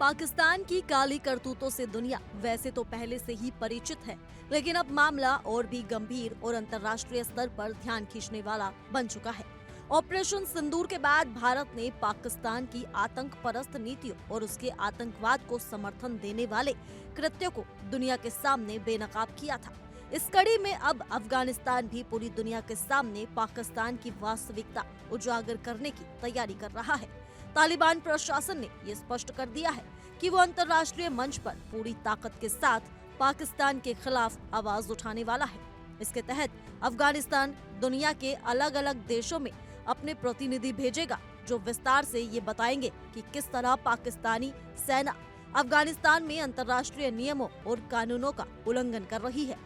पाकिस्तान की काली करतूतों से दुनिया वैसे तो पहले से ही परिचित है, लेकिन अब मामला और भी गंभीर और अंतर्राष्ट्रीय स्तर पर ध्यान खींचने वाला बन चुका है। ऑपरेशन सिंदूर के बाद भारत ने पाकिस्तान की आतंक परस्त नीतियों और उसके आतंकवाद को समर्थन देने वाले कृत्यों को दुनिया के सामने बेनकाब किया था। इस कड़ी में अब अफगानिस्तान भी पूरी दुनिया के सामने पाकिस्तान की वास्तविकता उजागर करने की तैयारी कर रहा है। तालिबान प्रशासन ने ये स्पष्ट कर दिया है कि वो अंतर्राष्ट्रीय मंच पर पूरी ताकत के साथ पाकिस्तान के खिलाफ आवाज उठाने वाला है। इसके तहत अफगानिस्तान दुनिया के अलग अलग देशों में अपने प्रतिनिधि भेजेगा, जो विस्तार से ये बताएंगे कि किस तरह पाकिस्तानी सेना अफगानिस्तान में अंतर्राष्ट्रीय नियमों और कानूनों का उल्लंघन कर रही है,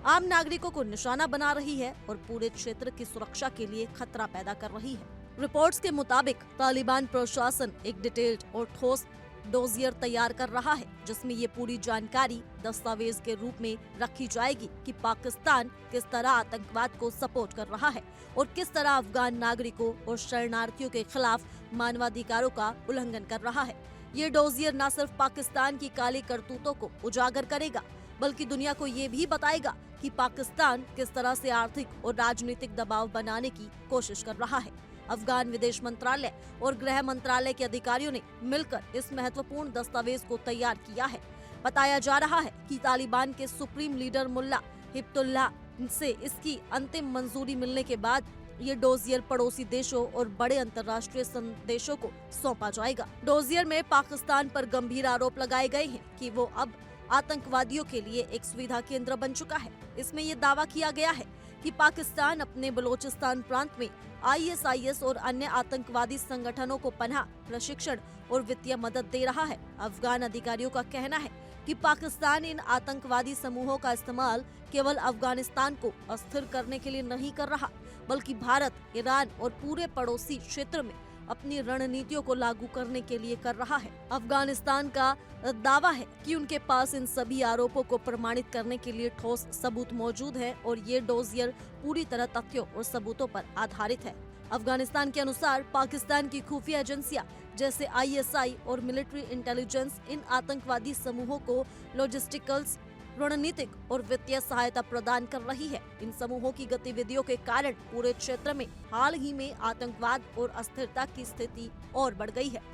आम नागरिकों को निशाना बना रही है और पूरे क्षेत्र की सुरक्षा के लिए खतरा पैदा कर रही है। रिपोर्ट्स के मुताबिक तालिबान प्रशासन एक डिटेल्ड और ठोस डोजियर तैयार कर रहा है, जिसमें ये पूरी जानकारी दस्तावेज के रूप में रखी जाएगी कि पाकिस्तान किस तरह आतंकवाद को सपोर्ट कर रहा है और किस तरह अफगान नागरिकों और शरणार्थियों के खिलाफ मानवाधिकारों का उल्लंघन कर रहा है। ये डोजियर न सिर्फ पाकिस्तान की काली करतूतों को उजागर करेगा, बल्कि दुनिया को ये भी बताएगा कि पाकिस्तान किस तरह से आर्थिक और राजनीतिक दबाव बनाने की कोशिश कर रहा है। अफगान विदेश मंत्रालय और गृह मंत्रालय के अधिकारियों ने मिलकर इस महत्वपूर्ण दस्तावेज को तैयार किया है। बताया जा रहा है कि तालिबान के सुप्रीम लीडर मुल्ला हिब्बतुल्लाह से इसकी अंतिम मंजूरी मिलने के बाद ये डोजियर पड़ोसी देशों और बड़े अंतर्राष्ट्रीय संदेशों को सौंपा जाएगा। डोजियर में पाकिस्तान पर गंभीर आरोप लगाए गए हैं कि वो अब आतंकवादियों के लिए एक सुविधा केंद्र बन चुका है। इसमें ये दावा किया गया है कि पाकिस्तान अपने बलोचिस्तान प्रांत में आईएसआईएस और अन्य आतंकवादी संगठनों को पनाह, प्रशिक्षण और वित्तीय मदद दे रहा है। अफगान अधिकारियों का कहना है कि पाकिस्तान इन आतंकवादी समूहों का इस्तेमाल केवल अफगानिस्तान को अस्थिर करने के लिए नहीं कर रहा, बल्कि भारत, ईरान और पूरे पड़ोसी क्षेत्र में अपनी रणनीतियों को लागू करने के लिए कर रहा है। अफगानिस्तान का दावा है कि उनके पास इन सभी आरोपों को प्रमाणित करने के लिए ठोस सबूत मौजूद है और ये डोजियर पूरी तरह तथ्यों और सबूतों पर आधारित है। अफगानिस्तान के अनुसार पाकिस्तान की खुफिया एजेंसियां जैसे आईएसआई और मिलिट्री इंटेलिजेंस इन आतंकवादी समूहों को लॉजिस्टिकल्स, रणनीतिक और वित्तीय सहायता प्रदान कर रही है। इन समूहों की गतिविधियों के कारण पूरे क्षेत्र में हाल ही में आतंकवाद और अस्थिरता की स्थिति और बढ़ गई है।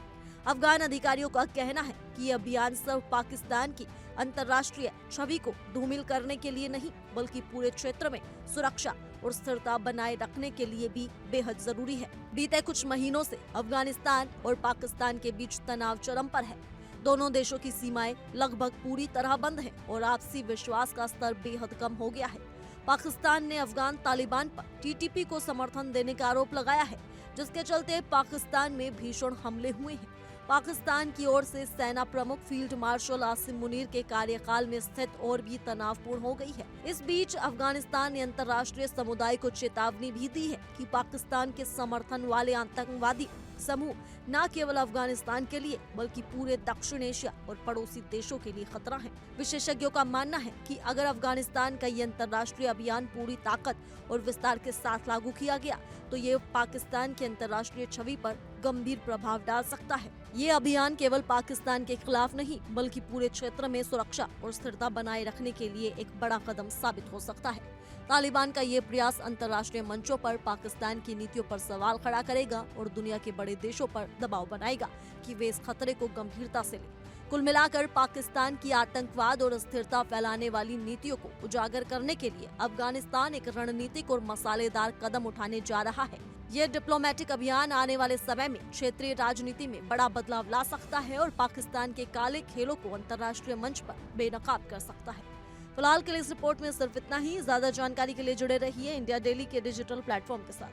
अफगान अधिकारियों का कहना है कि ये अभियान सिर्फ पाकिस्तान की अंतर्राष्ट्रीय छवि को धूमिल करने के लिए नहीं, बल्कि पूरे क्षेत्र में सुरक्षा और स्थिरता बनाए रखने के लिए भी बेहद जरूरी है। बीते कुछ महीनों से अफगानिस्तान और पाकिस्तान के बीच तनाव चरम पर है। दोनों देशों की सीमाएं लगभग पूरी तरह बंद हैं और आपसी विश्वास का स्तर बेहद कम हो गया है। पाकिस्तान ने अफगान तालिबान पर टीटीपी को समर्थन देने का आरोप लगाया है, जिसके चलते पाकिस्तान में भीषण हमले हुए हैं। पाकिस्तान की ओर से सेना प्रमुख फील्ड मार्शल आसिम मुनीर के कार्यकाल में स्थिति और भी तनावपूर्ण हो गई है। इस बीच अफगानिस्तान ने अंतर्राष्ट्रीय समुदाय को चेतावनी भी दी है कि पाकिस्तान के समर्थन वाले आतंकवादी समूह न केवल अफगानिस्तान के लिए बल्कि पूरे दक्षिण एशिया और पड़ोसी देशों के लिए खतरा है। विशेषज्ञों का मानना है कि अगर अफगानिस्तान का ये अंतर्राष्ट्रीय अभियान पूरी ताकत और विस्तार के साथ लागू किया गया तो ये पाकिस्तान की अंतर्राष्ट्रीय छवि पर गंभीर प्रभाव डाल सकता है। ये अभियान केवल पाकिस्तान के खिलाफ नहीं, बल्कि पूरे क्षेत्र में सुरक्षा और स्थिरता बनाए रखने के लिए एक बड़ा कदम साबित हो सकता है। तालिबान का ये प्रयास अंतर्राष्ट्रीय मंचों पर पाकिस्तान की नीतियों पर सवाल खड़ा करेगा और दुनिया के बड़े देशों पर दबाव बनाएगा कि वे इस खतरे को गंभीरता से लें। कुल मिलाकर पाकिस्तान की आतंकवाद और अस्थिरता फैलाने वाली नीतियों को उजागर करने के लिए अफगानिस्तान एक रणनीतिक और मसालेदार कदम उठाने जा रहा है। ये डिप्लोमेटिक अभियान आने वाले समय में क्षेत्रीय राजनीति में बड़ा बदलाव ला सकता है और पाकिस्तान के काले खेलों को अंतर्राष्ट्रीय मंच पर बेनकाब कर सकता है। फिलहाल के लिए इस रिपोर्ट में सिर्फ इतना ही। ज्यादा जानकारी के लिए जुड़े रहिए इंडिया डेली के डिजिटल प्लेटफॉर्म के साथ।